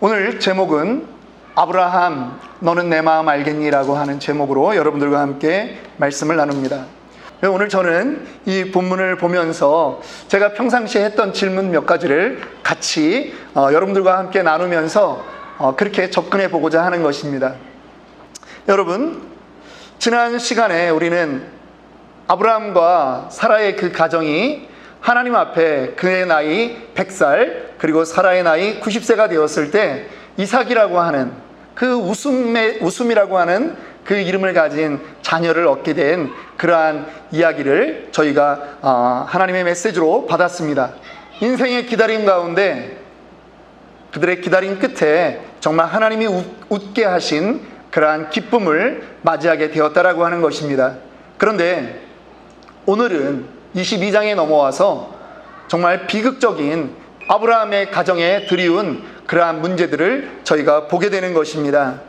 오늘 제목은 아브라함 너는 내 마음 알겠니? 라고 하는 제목으로 여러분들과 함께 말씀을 나눕니다. 오늘 저는 이 본문을 보면서 제가 평상시에 했던 질문 몇 가지를 같이 여러분들과 함께 나누면서 그렇게 접근해 보고자 하는 것입니다. 여러분, 지난 시간에 우리는 아브라함과 사라의 그 가정이 하나님 앞에 그의 나이 100살 그리고 사라의 나이 90세가 되었을 때 이삭이라고 하는 그 웃음이라고 하는 그 이름을 가진 자녀를 얻게 된 그러한 이야기를 저희가 하나님의 메시지로 받았습니다. 인생의 기다림 가운데 그들의 기다림 끝에 정말 하나님이 웃게 하신 그러한 기쁨을 맞이하게 되었다라고 하는 것입니다. 그런데 오늘은 22장에 넘어와서 정말 비극적인 아브라함의 가정에 드리운 그러한 문제들을 저희가 보게 되는 것입니다.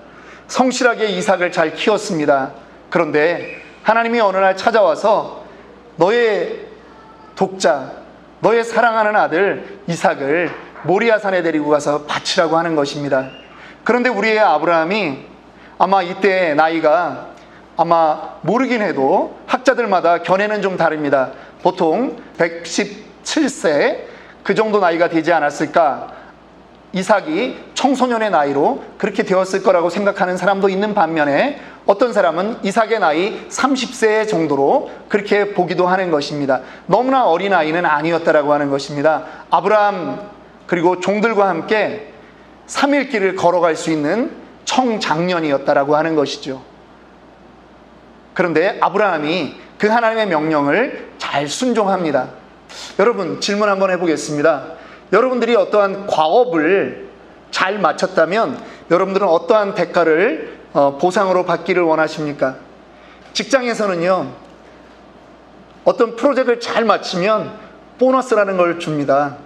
성실하게 이삭을 잘 키웠습니다. 그런데 하나님이 어느 날 찾아와서 너의 독자, 너의 사랑하는 아들 이삭을 모리아산에 데리고 가서 바치라고 하는 것입니다. 그런데 우리의 아브라함이 아마 이때 나이가 아마 모르긴 해도 학자들마다 견해는 좀 다릅니다. 보통 117세 그 정도 나이가 되지 않았을까. 이삭이 청소년의 나이로 그렇게 되었을 거라고 생각하는 사람도 있는 반면에 어떤 사람은 이삭의 나이 30세 정도로 그렇게 보기도 하는 것입니다. 너무나 어린 아이는 아니었다라고 하는 것입니다. 아브라함 그리고 종들과 함께 3일 길을 걸어갈 수 있는 청장년이었다라고 하는 것이죠. 그런데 아브라함이 그 하나님의 명령을 잘 순종합니다. 여러분, 질문 한번 해보겠습니다. 여러분들이 어떠한 과업을 잘 마쳤다면 여러분들은 어떠한 대가를 보상으로 받기를 원하십니까? 직장에서는요, 어떤 프로젝트를 잘 마치면 보너스라는 걸 줍니다.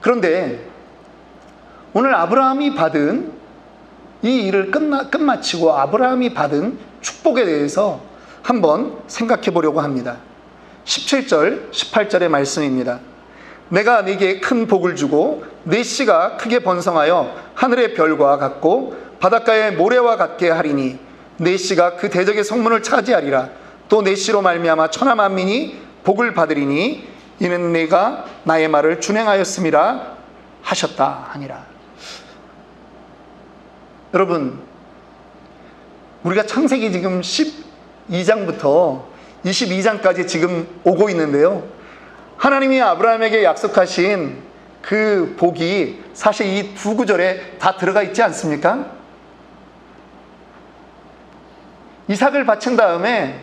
그런데 오늘 아브라함이 받은 이 일을 끝마치고 아브라함이 받은 축복에 대해서 한번 생각해 보려고 합니다. 17절, 18절의 말씀입니다. 내가 네게 큰 복을 주고 네 씨가 크게 번성하여 하늘의 별과 같고 바닷가의 모래와 같게 하리니 네 씨가 그 대적의 성문을 차지하리라. 또 네 씨로 말미암아 천하 만민이 복을 받으리니 이는 내가 나의 말을 준행하였음이라 하셨다 하니라. 여러분, 우리가 창세기 지금 12장부터 22장까지 지금 오고 있는데요, 하나님이 아브라함에게 약속하신 그 복이 사실 이 두 구절에 다 들어가 있지 않습니까? 이삭을 바친 다음에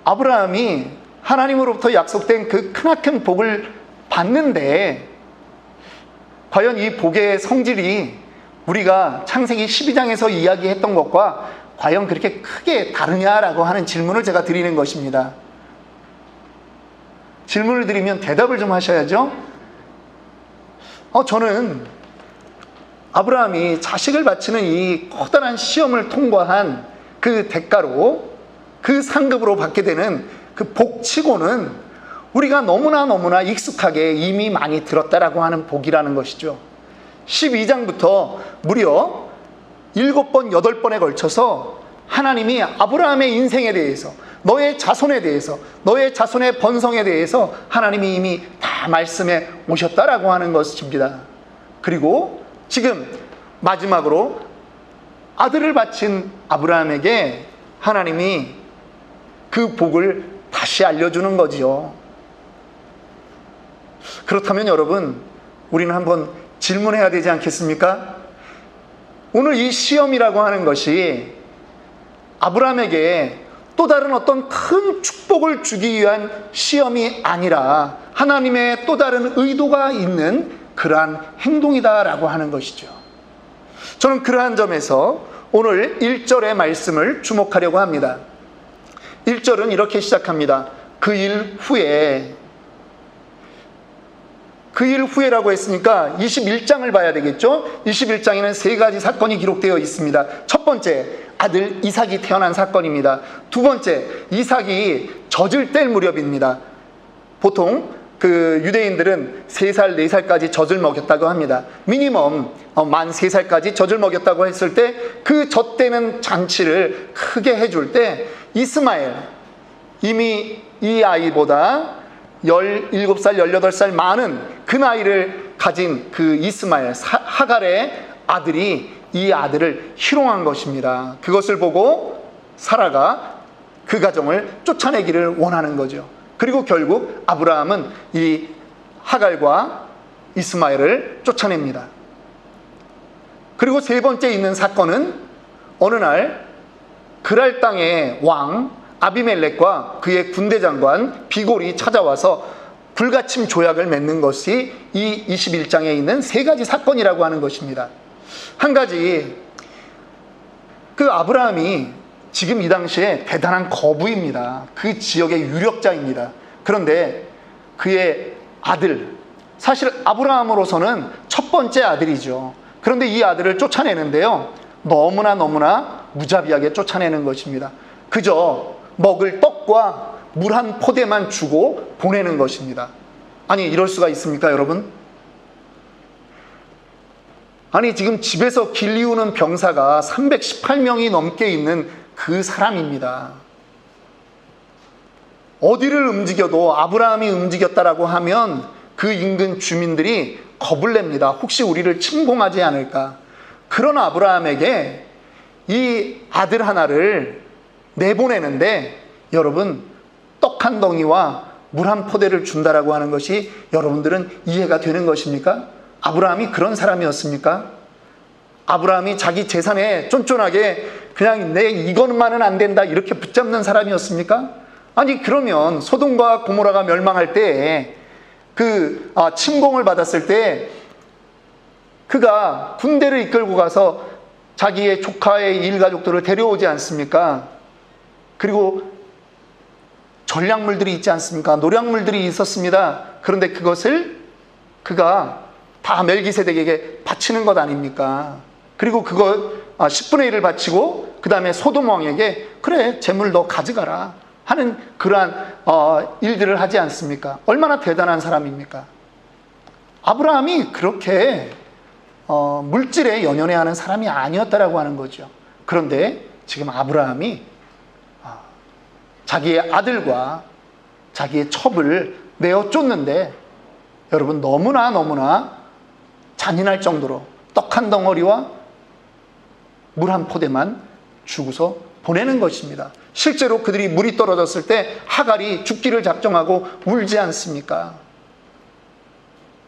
아브라함이 하나님으로부터 약속된 그 크나큰 복을 받는데 과연 이 복의 성질이 우리가 창세기 12장에서 이야기했던 것과 과연 그렇게 크게 다르냐라고 하는 질문을 제가 드리는 것입니다. 질문을 드리면 대답을 좀 하셔야죠. 저는 아브라함이 자식을 바치는 이 커다란 시험을 통과한 그 대가로 그 상급으로 받게 되는 그 복치고는 우리가 너무나 익숙하게 이미 많이 들었다라고 하는 복이라는 것이죠. 12장부터 무려 7번, 8번에 걸쳐서 하나님이 아브라함의 인생에 대해서, 너의 자손에 대해서, 너의 자손의 번성에 대해서 하나님이 이미 다 말씀해 오셨다라고 하는 것입니다. 그리고 지금 마지막으로 아들을 바친 아브라함에게 하나님이 그 복을 다시 알려주는 거지요. 그렇다면 여러분, 우리는 한번 질문해야 되지 않겠습니까? 오늘 이 시험이라고 하는 것이 아브라함에게 또 다른 어떤 큰 축복을 주기 위한 시험이 아니라 하나님의 또 다른 의도가 있는 그러한 행동이다라고 하는 것이죠. 저는 그러한 점에서 오늘 1절의 말씀을 주목하려고 합니다. 1절은 이렇게 시작합니다. 그 일 후에라고 했으니까 21장을 봐야 되겠죠? 21장에는 세 가지 사건이 기록되어 있습니다. 첫 번째, 아들 이삭이 태어난 사건입니다. 두 번째, 이삭이 젖을 뗄 무렵입니다. 보통 그 유대인들은 3살, 4살까지 젖을 먹였다고 합니다. 미니멈 만 3살까지 젖을 먹였다고 했을 때 그 젖대는 잔치를 크게 해줄 때 이스마엘, 이미 이 아이보다 17살, 18살 많은 그 나이를 가진 그 이스마엘, 하갈의 아들이 이 아들을 희롱한 것입니다. 그것을 보고 사라가 그 가정을 쫓아내기를 원하는 거죠. 그리고 결국 아브라함은 이 하갈과 이스마엘을 쫓아냅니다. 그리고 세 번째 있는 사건은 어느 날 그랄 땅의 왕 아비멜렉과 그의 군대 장관 비골이 찾아와서 불가침 조약을 맺는 것이 이 21장에 있는 3가지 사건이라고 하는 것입니다. 한 가지, 그 아브라함이 지금 이 당시에 대단한 거부입니다. 그 지역의 유력자입니다. 그런데 그의 아들, 사실 아브라함으로서는 첫 번째 아들이죠. 그런데 이 아들을 쫓아내는데요, 너무나 무자비하게 쫓아내는 것입니다. 그저 먹을 떡과 물 한 포대만 주고 보내는 것입니다. 아니, 이럴 수가 있습니까, 여러분? 아니, 지금 집에서 길리우는 병사가 318명이 넘게 있는 그 사람입니다. 어디를 움직여도 아브라함이 움직였다라고 하면 그 인근 주민들이 겁을 냅니다. 혹시 우리를 침공하지 않을까? 그런 아브라함에게 이 아들 하나를 내보내는데, 여러분, 떡 한 덩이와 물 한 포대를 준다라고 하는 것이 여러분들은 이해가 되는 것입니까? 아브라함이 그런 사람이었습니까? 아브라함이 자기 재산에 쫀쫀하게 그냥 내 이것만은 안 된다 이렇게 붙잡는 사람이었습니까? 아니, 그러면 소돔과 고모라가 멸망할 때 침공을 받았을 때 그가 군대를 이끌고 가서 자기의 조카의 일가족들을 데려오지 않습니까? 그리고 전략물들이 있지 않습니까? 노략물들이 있었습니다. 그런데 그것을 그가 다 멜기세덱에게 바치는 것 아닙니까? 그리고 그거 10분의 1을 바치고 그 다음에 소돔 왕에게 그래, 재물 너 가져가라 하는 그러한 일들을 하지 않습니까? 얼마나 대단한 사람입니까? 아브라함이 그렇게 물질에 연연해하는 사람이 아니었다라고 하는 거죠. 그런데 지금 아브라함이 자기의 아들과 자기의 첩을 내어 쫓는데, 여러분, 너무나 잔인할 정도로 떡 한 덩어리와 물 한 포대만 주고서 보내는 것입니다. 실제로 그들이 물이 떨어졌을 때 하갈이 죽기를 작정하고 울지 않습니까?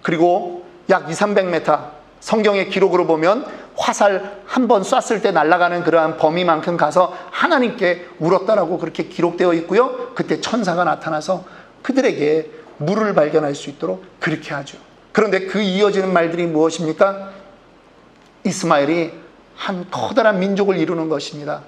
그리고 약 200-300m, 성경의 기록으로 보면 화살 한 번 쐈을 때 날아가는 그러한 범위만큼 가서 하나님께 울었다라고 그렇게 기록되어 있고요. 그때 천사가 나타나서 그들에게 물을 발견할 수 있도록 그렇게 하죠. 그런데 그 이어지는 말들이 무엇입니까? 이스마엘이 한 커다란 민족을 이루는 것입니다.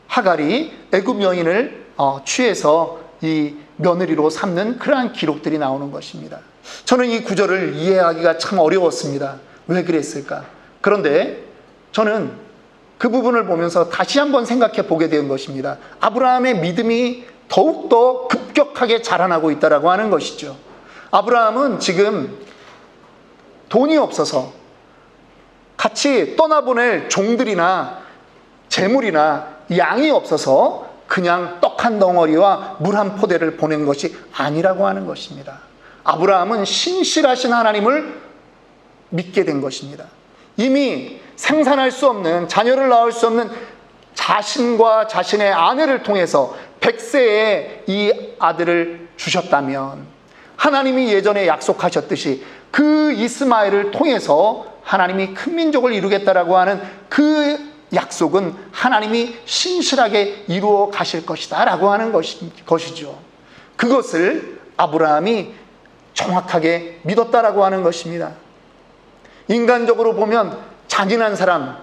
하갈이 애굽 여인을 취해서 이 며느리로 삼는 그러한 기록들이 나오는 것입니다. 저는 이 구절을 이해하기가 참 어려웠습니다. 왜 그랬을까? 그런데 저는 그 부분을 보면서 다시 한번 생각해 보게 된 것입니다. 아브라함의 믿음이 더욱더 급격하게 자라나고 있다라고 하는 것이죠. 아브라함은 지금 돈이 없어서 같이 떠나보낼 종들이나 재물이나 양이 없어서 그냥 떡 한 덩어리와 물 한 포대를 보낸 것이 아니라고 하는 것입니다. 아브라함은 신실하신 하나님을 믿게 된 것입니다. 이미 생산할 수 없는, 자녀를 낳을 수 없는 자신과 자신의 아내를 통해서 100세에 이 아들을 주셨다면, 하나님이 예전에 약속하셨듯이 그 이스마엘을 통해서 하나님이 큰 민족을 이루겠다라고 하는 그 약속은 하나님이 신실하게 이루어 가실 것이다 라고 하는 것이죠. 그것을 아브라함이 정확하게 믿었다라고 하는 것입니다. 인간적으로 보면 잔인한 사람,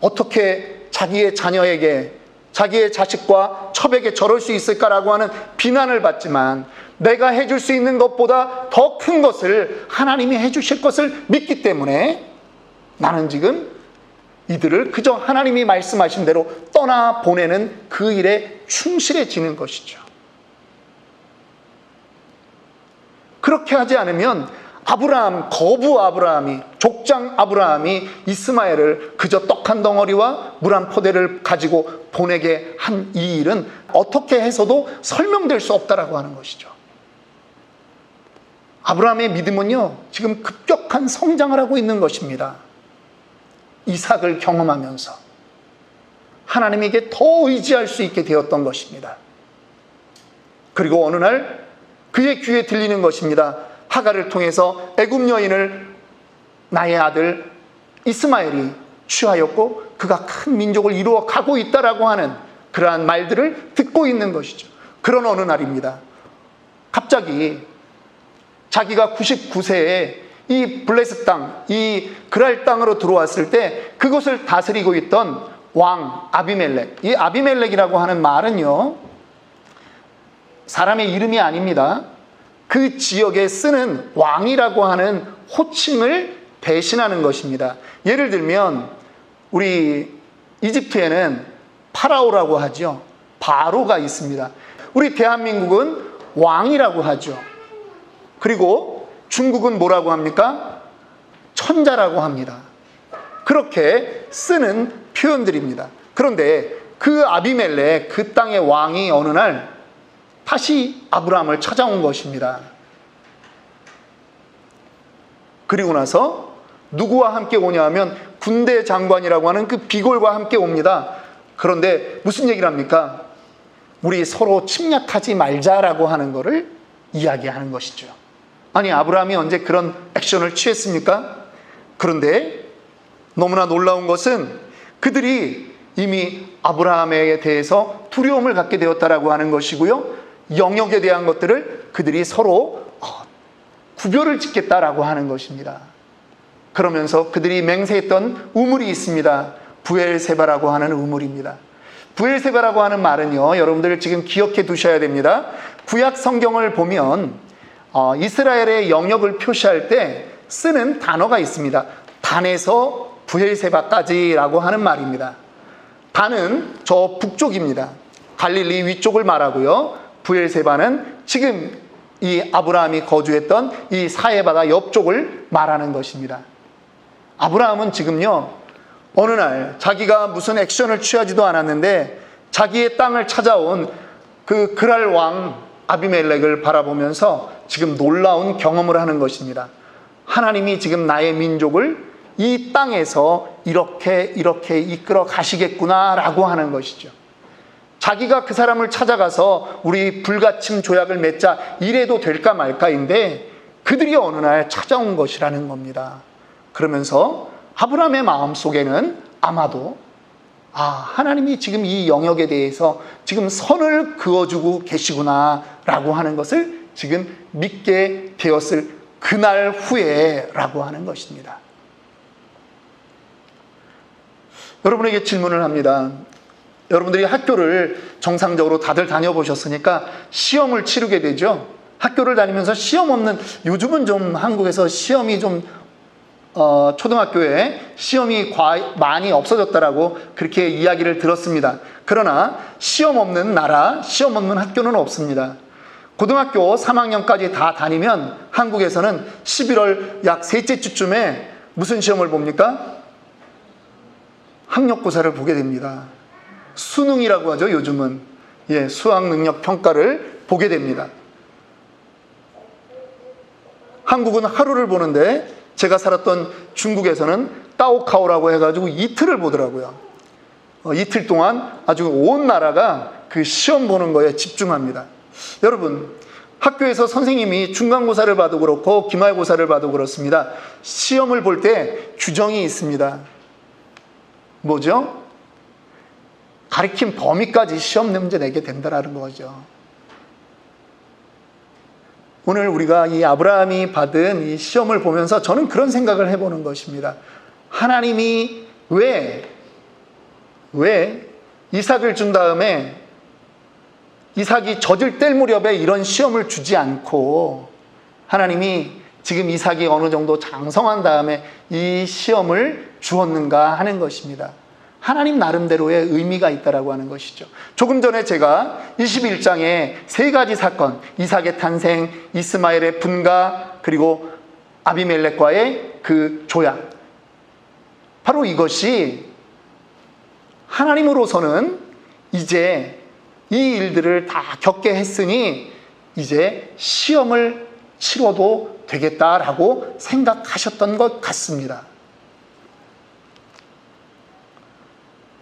어떻게 자기의 자녀에게, 자기의 자식과 첩에게 저럴 수 있을까라고 하는 비난을 받지만, 내가 해줄 수 있는 것보다 더 큰 것을 하나님이 해주실 것을 믿기 때문에 나는 지금 이들을 그저 하나님이 말씀하신 대로 떠나보내는 그 일에 충실해지는 것이죠. 그렇게 하지 않으면 거부 아브라함이, 족장 아브라함이 이스마엘을 그저 떡 한 덩어리와 물 한 포대를 가지고 보내게 한 이 일은 어떻게 해서도 설명될 수 없다라고 하는 것이죠. 아브라함의 믿음은요, 지금 급격한 성장을 하고 있는 것입니다. 이삭을 경험하면서 하나님에게 더 의지할 수 있게 되었던 것입니다. 그리고 어느 날 그의 귀에 들리는 것입니다. 하갈을 통해서 애굽 여인을 나의 아들 이스마엘이 취하였고 그가 큰 민족을 이루어 가고 있다라고 하는 그러한 말들을 듣고 있는 것이죠. 그런 어느 날입니다. 갑자기 자기가 99세에 이 블레셋 땅, 이 그랄 땅으로 들어왔을 때 그것을 다스리고 있던 왕 아비멜렉, 이 아비멜렉이라고 하는 말은요, 사람의 이름이 아닙니다. 그 지역에 쓰는 왕이라고 하는 호칭을 대신하는 것입니다. 예를 들면 우리 이집트에는 파라오라고 하죠. 바로가 있습니다. 우리 대한민국은 왕이라고 하죠. 그리고 중국은 뭐라고 합니까? 천자라고 합니다. 그렇게 쓰는 표현들입니다. 그런데 그 아비멜렉, 그 땅의 왕이 어느 날 다시 아브라함을 찾아온 것입니다. 그리고 나서 누구와 함께 오냐 하면 군대 장관이라고 하는 그 비골과 함께 옵니다. 그런데 무슨 얘기를 합니까? 우리 서로 침략하지 말자라고 하는 것을 이야기하는 것이죠. 아니, 아브라함이 언제 그런 액션을 취했습니까? 그런데 너무나 놀라운 것은 그들이 이미 아브라함에 대해서 두려움을 갖게 되었다라고 하는 것이고요, 영역에 대한 것들을 그들이 서로 구별을 짓겠다라고 하는 것입니다. 그러면서 그들이 맹세했던 우물이 있습니다. 부엘세바라고 하는 우물입니다. 부엘세바라고 하는 말은요, 여러분들 지금 기억해 두셔야 됩니다. 구약 성경을 보면 이스라엘의 영역을 표시할 때 쓰는 단어가 있습니다. 단에서 부엘세바까지라고 하는 말입니다. 단은 저 북쪽입니다. 갈릴리 위쪽을 말하고요, 부엘세바는 지금 이 아브라함이 거주했던 이 사해바다 옆쪽을 말하는 것입니다. 아브라함은 지금요, 어느 날 자기가 무슨 액션을 취하지도 않았는데 자기의 땅을 찾아온 그 그랄 왕 아비멜렉을 바라보면서 지금 놀라운 경험을 하는 것입니다. 하나님이 지금 나의 민족을 이 땅에서 이렇게 이끌어 가시겠구나라고 하는 것이죠. 자기가 그 사람을 찾아가서 우리 불가침 조약을 맺자 이래도 될까 말까인데 그들이 어느 날 찾아온 것이라는 겁니다. 그러면서 아브라함의 마음속에는 아마도 하나님이 지금 이 영역에 대해서 지금 선을 그어주고 계시구나라고 하는 것을 지금 믿게 되었을 그날 후에라고 하는 것입니다. 여러분에게 질문을 합니다. 여러분들이 학교를 정상적으로 다들 다녀보셨으니까 시험을 치르게 되죠. 학교를 다니면서 시험 없는, 요즘은 좀 한국에서 시험이 좀 초등학교에 시험이 많이 없어졌다라고 그렇게 이야기를 들었습니다. 그러나 시험 없는 나라, 시험 없는 학교는 없습니다. 고등학교 3학년까지 다 다니면 한국에서는 11월 약 셋째 주쯤에 무슨 시험을 봅니까? 학력고사를 보게 됩니다. 수능이라고 하죠, 요즘은. 수학 능력 평가를 보게 됩니다. 한국은 하루를 보는데 제가 살았던 중국에서는 따오카오라고 해가지고 이틀을 보더라고요. 이틀 동안 아주 온 나라가 그 시험 보는 거에 집중합니다. 여러분, 학교에서 선생님이 중간고사를 봐도 그렇고 기말고사를 봐도 그렇습니다. 시험을 볼 때 규정이 있습니다. 뭐죠? 가르친 범위까지 시험 문제 내게 된다는 거죠. 오늘 우리가 이 아브라함이 받은 이 시험을 보면서 저는 그런 생각을 해보는 것입니다. 하나님이 왜 이삭을 준 다음에 이삭이 젖을 뗄 무렵에 이런 시험을 주지 않고 하나님이 지금 이삭이 어느 정도 장성한 다음에 이 시험을 주었는가 하는 것입니다. 하나님 나름대로의 의미가 있다라고 하는 것이죠. 조금 전에 제가 21장에 세 가지 사건, 이삭의 탄생, 이스마엘의 분가, 그리고 아비멜렉과의 그 조약, 바로 이것이 하나님으로서는 이제 이 일들을 다 겪게 했으니 이제 시험을 치러도 되겠다라고 생각하셨던 것 같습니다.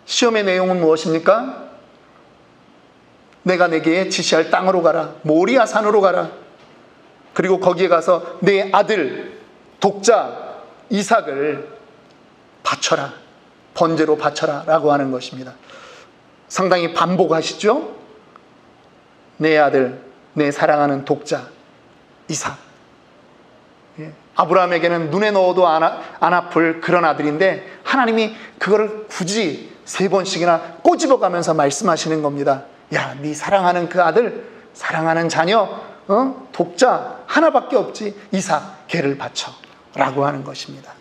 시험의 내용은 무엇입니까? 내가 내게 지시할 땅으로 가라. 모리아 산으로 가라. 그리고 거기에 가서 내 아들 독자 이삭을 바쳐라. 번제로 바쳐라 라고 하는 것입니다. 상당히 반복하시죠? 내 아들, 내 사랑하는 독자 이삭. 아브라함에게는 눈에 넣어도 안 아플 그런 아들인데 하나님이 그거를 굳이 3번씩이나 꼬집어가면서 말씀하시는 겁니다. 야, 네 사랑하는 그 아들, 사랑하는 자녀, 독자 하나밖에 없지. 이삭, 걔를 바쳐 라고 하는 것입니다.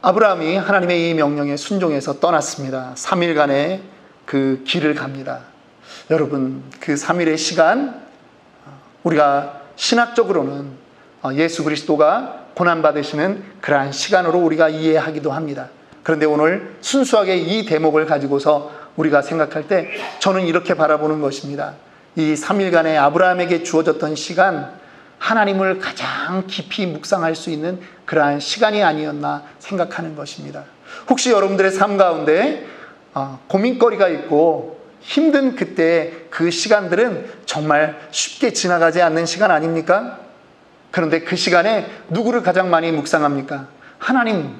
아브라함이 하나님의 이 명령에 순종해서 떠났습니다. 3일간의 그 길을 갑니다. 여러분, 그 3일의 시간, 우리가 신학적으로는 예수 그리스도가 고난받으시는 그러한 시간으로 우리가 이해하기도 합니다. 그런데 오늘 순수하게 이 대목을 가지고서 우리가 생각할 때 저는 이렇게 바라보는 것입니다. 이 3일간의 아브라함에게 주어졌던 시간, 하나님을 가장 깊이 묵상할 수 있는 그러한 시간이 아니었나 생각하는 것입니다. 혹시 여러분들의 삶 가운데 고민거리가 있고 힘든 그때 그 시간들은 정말 쉽게 지나가지 않는 시간 아닙니까? 그런데 그 시간에 누구를 가장 많이 묵상합니까? 하나님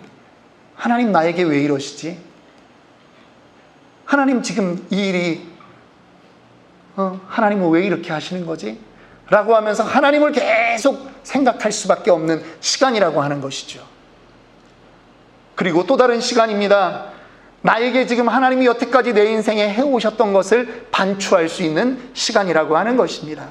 나에게 왜 이러시지? 하나님 지금 이 일이 하나님은 왜 이렇게 하시는 거지? 라고 하면서 하나님을 계속 생각할 수밖에 없는 시간이라고 하는 것이죠. 그리고 또 다른 시간입니다. 나에게 지금 하나님이 여태까지 내 인생에 해오셨던 것을 반추할 수 있는 시간이라고 하는 것입니다.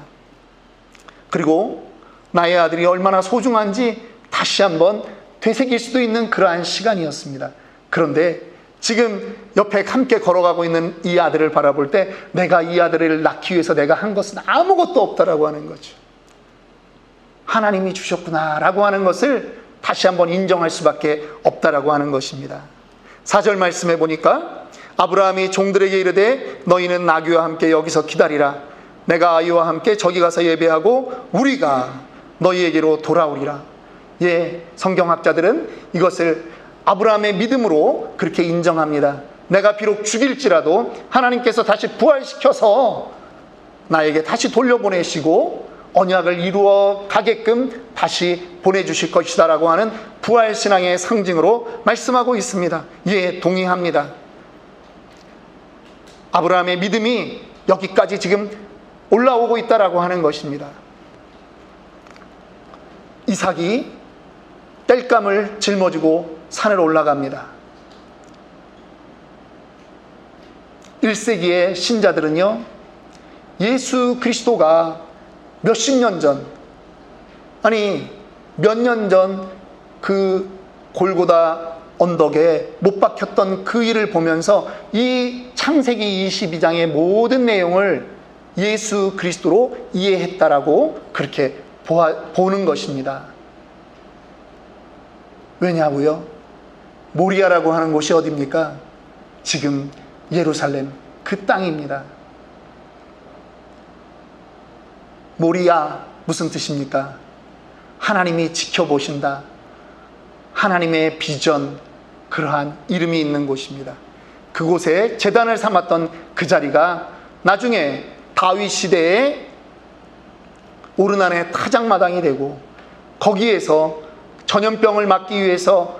그리고 나의 아들이 얼마나 소중한지 다시 한번 되새길 수도 있는 그러한 시간이었습니다. 그런데 지금 옆에 함께 걸어가고 있는 이 아들을 바라볼 때 내가 이 아들을 낳기 위해서 내가 한 것은 아무것도 없다라고 하는 거죠. 하나님이 주셨구나라고 하는 것을 다시 한번 인정할 수밖에 없다라고 하는 것입니다. 4절 말씀해 보니까 아브라함이 종들에게 이르되 너희는 나귀와 함께 여기서 기다리라. 내가 아이와 함께 저기 가서 예배하고 우리가 너희에게로 돌아오리라. 예, 성경학자들은 이것을 아브라함의 믿음으로 그렇게 인정합니다. 내가 비록 죽일지라도 하나님께서 다시 부활시켜서 나에게 다시 돌려보내시고 언약을 이루어 가게끔 다시 보내주실 것이다 라고 하는 부활신앙의 상징으로 말씀하고 있습니다. 예, 동의합니다. 아브라함의 믿음이 여기까지 지금 올라오고 있다라고 하는 것입니다. 이삭이 땔감을 짊어지고 산을 올라갑니다. 1세기의 신자들은요, 예수 그리스도가 몇십 년 전, 몇 년 전 그 골고다 언덕에 못 박혔던 그 일을 보면서 이 창세기 22장의 모든 내용을 예수 그리스도로 이해했다라고 그렇게 보는 것입니다. 왜냐고요? 모리아라고 하는 곳이 어디입니까? 지금 예루살렘 그 땅입니다. 모리아 무슨 뜻입니까? 하나님이 지켜보신다. 하나님의 비전, 그러한 이름이 있는 곳입니다. 그곳에 제단을 삼았던 그 자리가 나중에 다윗 시대에 오르난의 타작마당이 되고 거기에서 전염병을 막기 위해서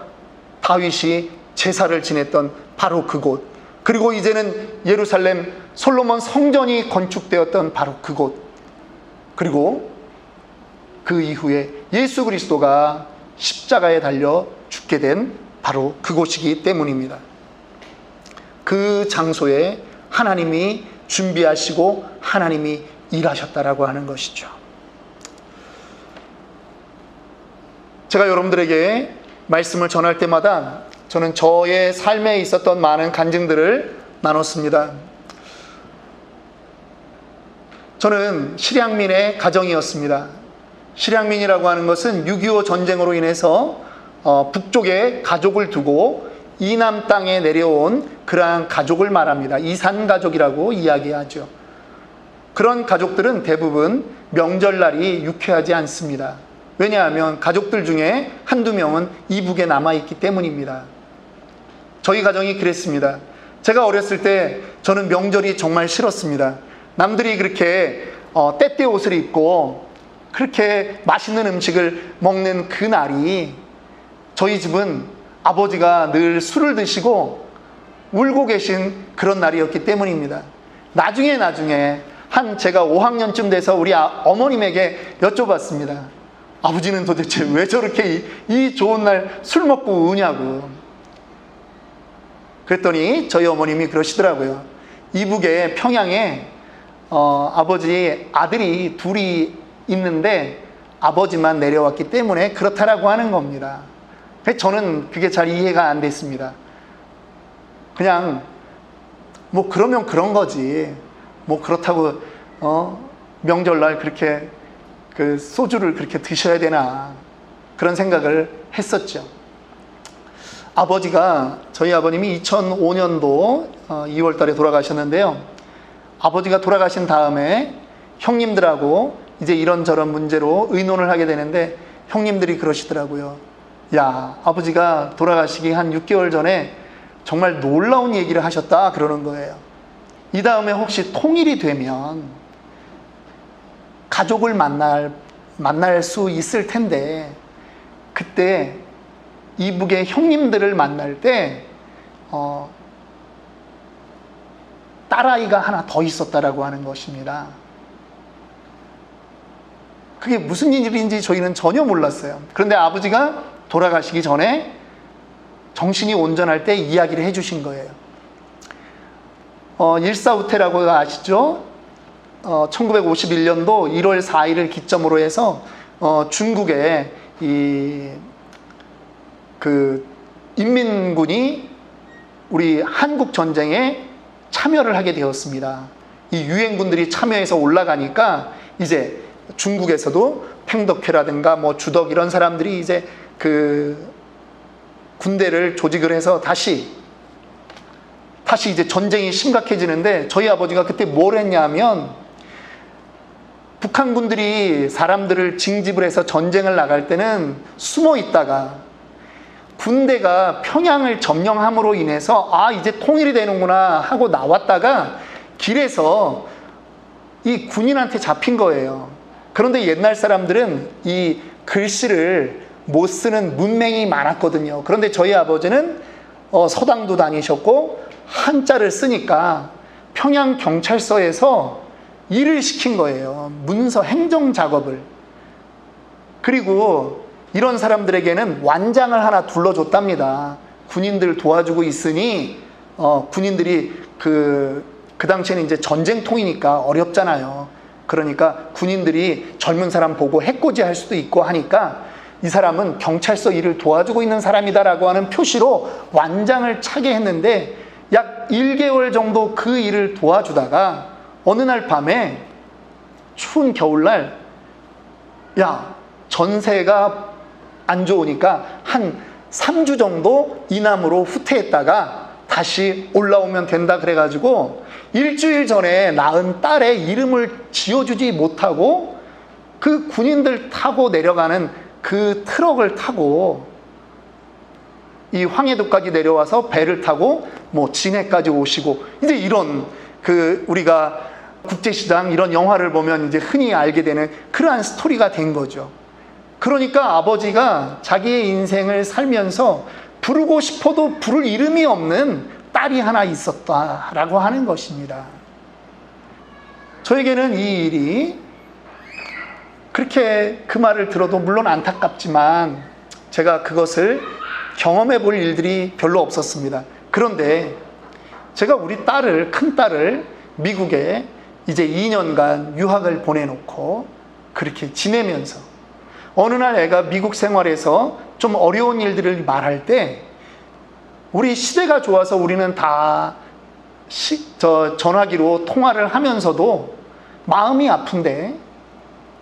다윗이 제사를 지냈던 바로 그곳, 그리고 이제는 예루살렘 솔로몬 성전이 건축되었던 바로 그곳, 그리고 그 이후에 예수 그리스도가 십자가에 달려 죽게 된 바로 그곳이기 때문입니다. 그 장소에 하나님이 준비하시고 하나님이 일하셨다라고 하는 것이죠. 제가 여러분들에게 말씀을 전할 때마다 저는 저의 삶에 있었던 많은 간증들을 나눴습니다. 저는 실향민의 가정이었습니다. 실향민이라고 하는 것은 6.25 전쟁으로 인해서 북쪽에 가족을 두고 이남 땅에 내려온 그러한 가족을 말합니다. 이산 가족이라고 이야기하죠. 그런 가족들은 대부분 명절날이 유쾌하지 않습니다. 왜냐하면 가족들 중에 한두 명은 이북에 남아있기 때문입니다. 저희 가정이 그랬습니다. 제가 어렸을 때 저는 명절이 정말 싫었습니다. 남들이 그렇게 때때 옷을 입고 그렇게 맛있는 음식을 먹는 그 날이 저희 집은 아버지가 늘 술을 드시고 울고 계신 그런 날이었기 때문입니다. 나중에 제가 5학년쯤 돼서 우리 어머님에게 여쭤봤습니다. 아버지는 도대체 왜 저렇게 이 좋은 날 술 먹고 우냐고. 그랬더니 저희 어머님이 그러시더라고요. 이북에 평양에 아버지 아들이 둘이 있는데 아버지만 내려왔기 때문에 그렇다라고 하는 겁니다. 저는 그게 잘 이해가 안 됐습니다. 그냥 뭐 그러면 그런 거지. 뭐 그렇다고 명절날 그렇게 그 소주를 그렇게 드셔야 되나 그런 생각을 했었죠. 저희 아버님이 2005년도 2월 달에 돌아가셨는데요. 아버지가 돌아가신 다음에 형님들하고 이제 이런저런 문제로 의논을 하게 되는데 형님들이 그러시더라고요. 야, 아버지가 돌아가시기 한 6개월 전에 정말 놀라운 얘기를 하셨다 그러는 거예요. 이 다음에 혹시 통일이 되면 가족을 만날 수 있을 텐데 그때 이북의 형님들을 만날 때 딸아이가 하나 더 있었다라고 하는 것입니다. 그게 무슨 일인지 저희는 전혀 몰랐어요. 그런데 아버지가 돌아가시기 전에 정신이 온전할 때 이야기를 해주신 거예요. 일사후퇴라고 아시죠? 1951년도 1월 4일을 기점으로 해서 중국의 인민군이 우리 한국 전쟁에 참여를 하게 되었습니다. 이 유엔군들이 참여해서 올라가니까 이제 중국에서도 팽덕회라든가 뭐 주덕 이런 사람들이 이제 그 군대를 조직을 해서 다시 이제 전쟁이 심각해지는데 저희 아버지가 그때 뭘 했냐면 북한군들이 사람들을 징집을 해서 전쟁을 나갈 때는 숨어 있다가 군대가 평양을 점령함으로 인해서 이제 통일이 되는구나 하고 나왔다가 길에서 이 군인한테 잡힌 거예요. 그런데 옛날 사람들은 이 글씨를 못 쓰는 문맹이 많았거든요. 그런데 저희 아버지는 서당도 다니셨고 한자를 쓰니까 평양 경찰서에서 일을 시킨 거예요. 문서 행정 작업을. 그리고 이런 사람들에게는 완장을 하나 둘러줬답니다. 군인들 도와주고 있으니 군인들이 그 당시에는 이제 전쟁통이니까 어렵잖아요. 그러니까 군인들이 젊은 사람 보고 해코지 할 수도 있고 하니까 이 사람은 경찰서 일을 도와주고 있는 사람이다라고 하는 표시로 완장을 차게 했는데 약 1개월 정도 그 일을 도와주다가 어느 날 밤에 추운 겨울날 전세가 안 좋으니까 한 3주 정도 이남으로 후퇴했다가 다시 올라오면 된다 그래가지고 일주일 전에 낳은 딸의 이름을 지어주지 못하고 그 군인들 타고 내려가는 그 트럭을 타고 이 황해도까지 내려와서 배를 타고 뭐 진해까지 오시고 이제 이런 우리가 국제시장 이런 영화를 보면 이제 흔히 알게 되는 그러한 스토리가 된 거죠. 그러니까 아버지가 자기의 인생을 살면서 부르고 싶어도 부를 이름이 없는 딸이 하나 있었다라고 하는 것입니다. 저에게는 이 일이 그렇게 그 말을 들어도 물론 안타깝지만 제가 그것을 경험해 볼 일들이 별로 없었습니다. 그런데 제가 우리 큰 딸을 미국에 이제 2년간 유학을 보내놓고 그렇게 지내면서 어느 날 애가 미국 생활에서 좀 어려운 일들을 말할 때 우리 시대가 좋아서 우리는 다 전화기로 통화를 하면서도 마음이 아픈데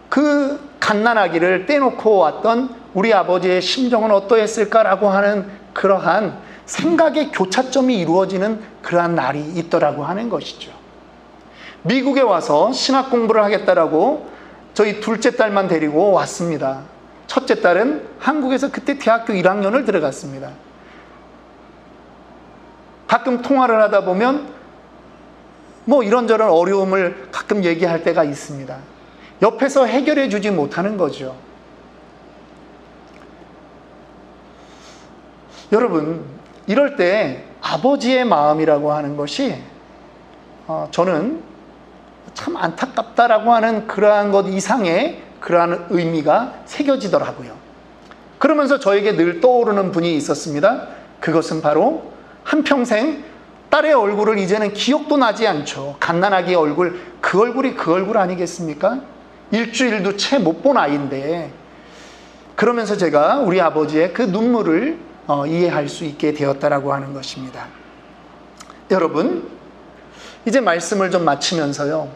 그 갓난아기를 떼놓고 왔던 우리 아버지의 심정은 어떠했을까라고 하는 그러한 생각의 교차점이 이루어지는 그러한 날이 있더라고 하는 것이죠. 미국에 와서 신학 공부를 하겠다라고 저희 둘째 딸만 데리고 왔습니다. 첫째 딸은 한국에서 그때 대학교 1학년을 들어갔습니다. 가끔 통화를 하다 보면 뭐 이런저런 어려움을 가끔 얘기할 때가 있습니다. 옆에서 해결해 주지 못하는 거죠. 여러분, 이럴 때 아버지의 마음이라고 하는 것이 저는 참 안타깝다라고 하는 그러한 것 이상의 그러한 의미가 새겨지더라고요. 그러면서 저에게 늘 떠오르는 분이 있었습니다. 그것은 바로 한평생 딸의 얼굴을 이제는 기억도 나지 않죠. 갓난아기의 얼굴, 그 얼굴이 그 얼굴 아니겠습니까? 일주일도 채 못 본 아이인데, 그러면서 제가 우리 아버지의 그 눈물을 이해할 수 있게 되었다라고 하는 것입니다. 여러분, 이제 말씀을 좀 마치면서요,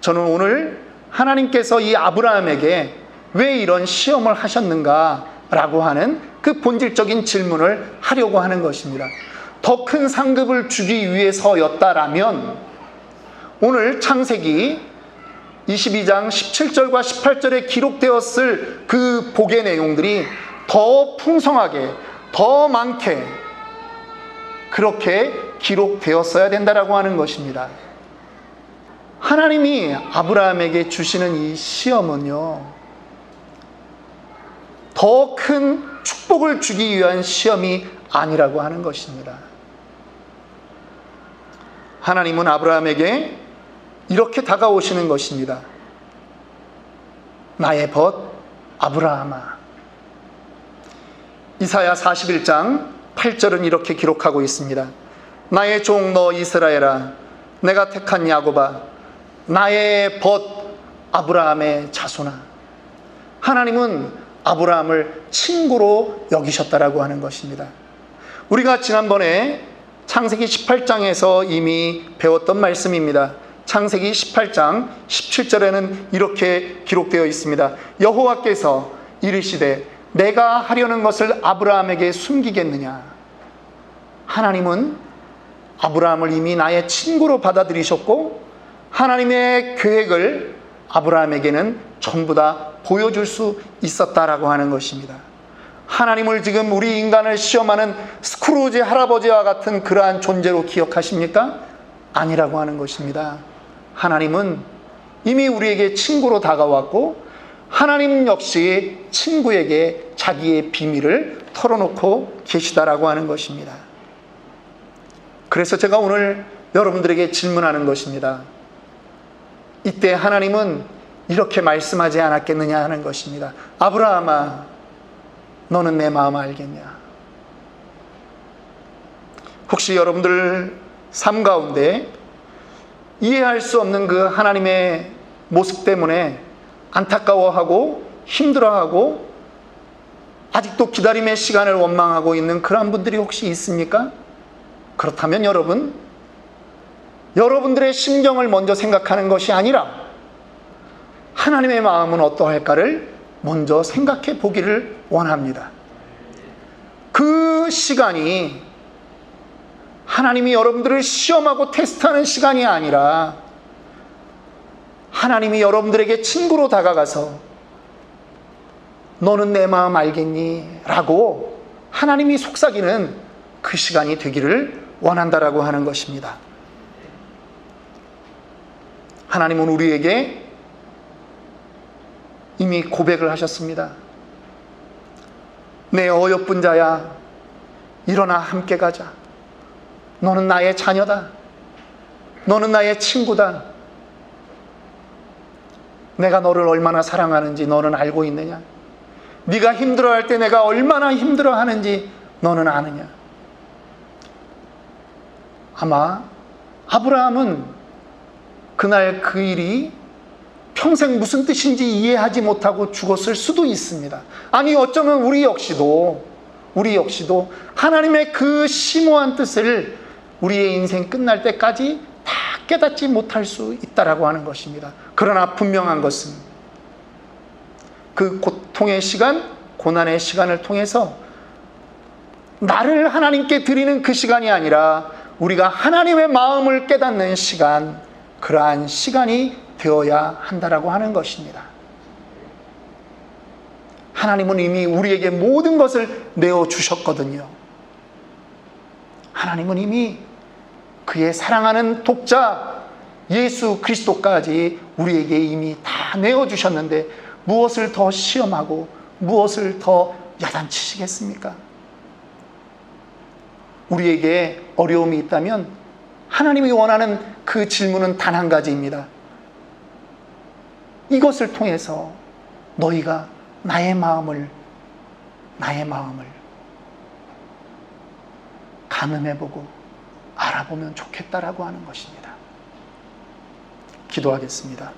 저는 오늘 하나님께서 이 아브라함에게 왜 이런 시험을 하셨는가라고 하는 그 본질적인 질문을 하려고 하는 것입니다. 더 큰 상급을 주기 위해서였다라면 오늘 창세기 22장 17절과 18절에 기록되었을 그 복의 내용들이 더 풍성하게, 더 많게 그렇게 기록되었어야 된다라고 하는 것입니다. 하나님이 아브라함에게 주시는 이 시험은요, 더 큰 축복을 주기 위한 시험이 아니라고 하는 것입니다. 하나님은 아브라함에게 이렇게 다가오시는 것입니다. 나의 벗 아브라함아. 이사야 41장 8절은 이렇게 기록하고 있습니다. 나의 종 너 이스라엘아, 내가 택한 야곱아, 나의 벗 아브라함의 자손아. 하나님은 아브라함을 친구로 여기셨다라고 하는 것입니다. 우리가 지난번에 창세기 18장에서 이미 배웠던 말씀입니다. 창세기 18장 17절에는 이렇게 기록되어 있습니다. 여호와께서 이르시되 내가 하려는 것을 아브라함에게 숨기겠느냐. 하나님은 아브라함을 이미 나의 친구로 받아들이셨고 하나님의 계획을 아브라함에게는 전부 다 보여줄 수 있었다라고 하는 것입니다. 하나님을 지금 우리 인간을 시험하는 스크루지 할아버지와 같은 그러한 존재로 기억하십니까? 아니라고 하는 것입니다. 하나님은 이미 우리에게 친구로 다가왔고 하나님 역시 친구에게 자기의 비밀을 털어놓고 계시다라고 하는 것입니다. 그래서 제가 오늘 여러분들에게 질문하는 것입니다. 이때 하나님은 이렇게 말씀하지 않았겠느냐 하는 것입니다. 아브라함아, 너는 내 마음 알겠냐? 혹시 여러분들 삶 가운데 이해할 수 없는 그 하나님의 모습 때문에 안타까워하고 힘들어하고 아직도 기다림의 시간을 원망하고 있는 그런 분들이 혹시 있습니까? 그렇다면 여러분들의 심정을 먼저 생각하는 것이 아니라 하나님의 마음은 어떠할까를 먼저 생각해 보기를 원합니다. 그 시간이 하나님이 여러분들을 시험하고 테스트하는 시간이 아니라 하나님이 여러분들에게 친구로 다가가서 너는 내 마음 알겠니? 라고 하나님이 속삭이는 그 시간이 되기를 원한다라고 하는 것입니다. 하나님은 우리에게 이미 고백을 하셨습니다. 내 어여쁜 자야, 일어나 함께 가자. 너는 나의 자녀다. 너는 나의 친구다. 내가 너를 얼마나 사랑하는지 너는 알고 있느냐? 네가 힘들어할 때 내가 얼마나 힘들어하는지 너는 아느냐? 아마 아브라함은 그날 그 일이 평생 무슨 뜻인지 이해하지 못하고 죽었을 수도 있습니다. 아니 어쩌면 우리 역시도 하나님의 그 심오한 뜻을 우리의 인생 끝날 때까지 다 깨닫지 못할 수 있다라고 하는 것입니다. 그러나 분명한 것은 그 고통의 시간, 고난의 시간을 통해서 나를 하나님께 드리는 그 시간이 아니라 우리가 하나님의 마음을 깨닫는 시간, 그러한 시간이 되어야 한다라고 하는 것입니다. 하나님은 이미 우리에게 모든 것을 내어주셨거든요. 하나님은 이미 그의 사랑하는 독자 예수 그리스도까지 우리에게 이미 다 내어주셨는데 무엇을 더 시험하고 무엇을 더 야단치시겠습니까? 우리에게 어려움이 있다면 하나님이 원하는 그 질문은 단 한 가지입니다. 이것을 통해서 너희가 나의 마음을 가늠해보고 알아보면 좋겠다라고 하는 것입니다. 기도하겠습니다.